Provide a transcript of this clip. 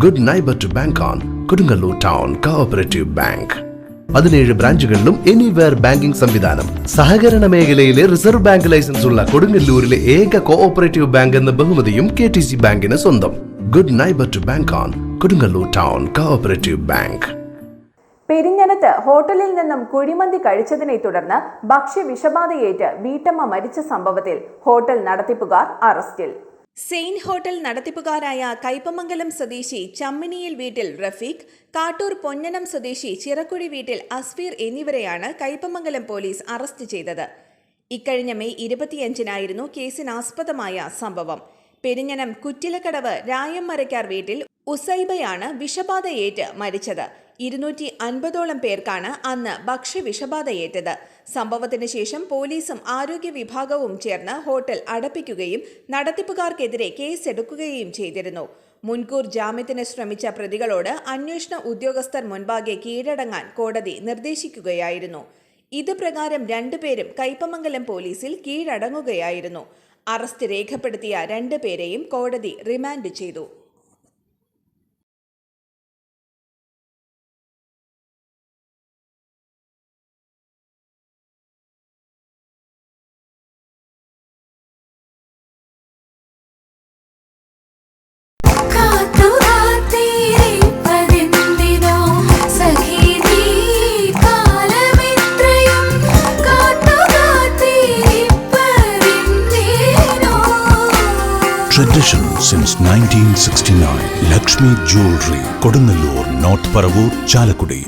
Good neighbour to bank on Kodungallur town cooperative bank. 17 ബ്രാഞ്ചുകളിലും anywhere banking സംവിധാനം. സഹകരണ മേഖലയിലെ റിസർവ് ബാങ്ക് ലൈസൻസ് ഉള്ള കൊടുങ്ങല്ലൂരിലെ ഏക കോഓപ്പറേറ്റീവ് ബാങ്ക് എന്ന ബഹുമതിയും KTC ബാങ്കിന് സ്വന്തം. Good neighbour to bank on Kodungallur town cooperative bank. പെരിഞ്ഞനത്ത് ഹോട്ടലിൽ നിന്നും കുഴിമന്തി കഴിച്ചതിനെ തുടർന്ന് ഭക്ഷ്യ വിഷബാധയേറ്റ് വീട്ടമ്മ മരിച്ച സംഭവത്തിൽ ഹോട്ടൽ നടത്തിപ്പുകാർ അറസ്റ്റിൽ. സെയിന്റ് ഹോട്ടൽ നടത്തിപ്പുകാരായ കയ്പമംഗലം സ്വദേശി ചമ്മിനിയിൽ വീട്ടിൽ റഫീഖ്, കാട്ടൂർ പൊന്നനം സ്വദേശി ചിറക്കുഴി വീട്ടിൽ അസ്ഫീർ എന്നിവരെയാണ് കയ്പമംഗലം പോലീസ് അറസ്റ്റ് ചെയ്തത്. ഇക്കഴിഞ്ഞ മെയ് 25-നായിരുന്നു കേസിനാസ്പദമായ സംഭവം. പെരിഞ്ഞനം കുറ്റിലക്കടവ് രായംമരക്കാർ വീട്ടിൽ ഉസൈബയാണ് വിഷബാധയേറ്റ് മരിച്ചത്. 250ഓളം പേർക്കാണ് അന്ന് ഭക്ഷ്യവിഷബാധയേറ്റത്. സംഭവത്തിന് ശേഷം പോലീസും ആരോഗ്യ വിഭാഗവും ചേർന്ന് ഹോട്ടൽ അടപ്പിക്കുകയും നടത്തിപ്പുകാർക്കെതിരെ കേസെടുക്കുകയും ചെയ്തിരുന്നു. മുൻകൂർ ജാമ്യത്തിന് ശ്രമിച്ച പ്രതികളോട് അന്വേഷണ ഉദ്യോഗസ്ഥർ മുൻപാകെ കീഴടങ്ങാൻ കോടതി നിർദ്ദേശിക്കുകയായിരുന്നു. ഇത് പ്രകാരം 2 പേരും കയ്പമംഗലം പോലീസിൽ കീഴടങ്ങുകയായിരുന്നു. അറസ്റ്റ് രേഖപ്പെടുത്തിയ 2 പേരെയും കോടതി റിമാൻഡ് ചെയ്തു. Tradition since 1969. Lakshmi Jewelry, Kodunallur, North Paravur, Chalakudi.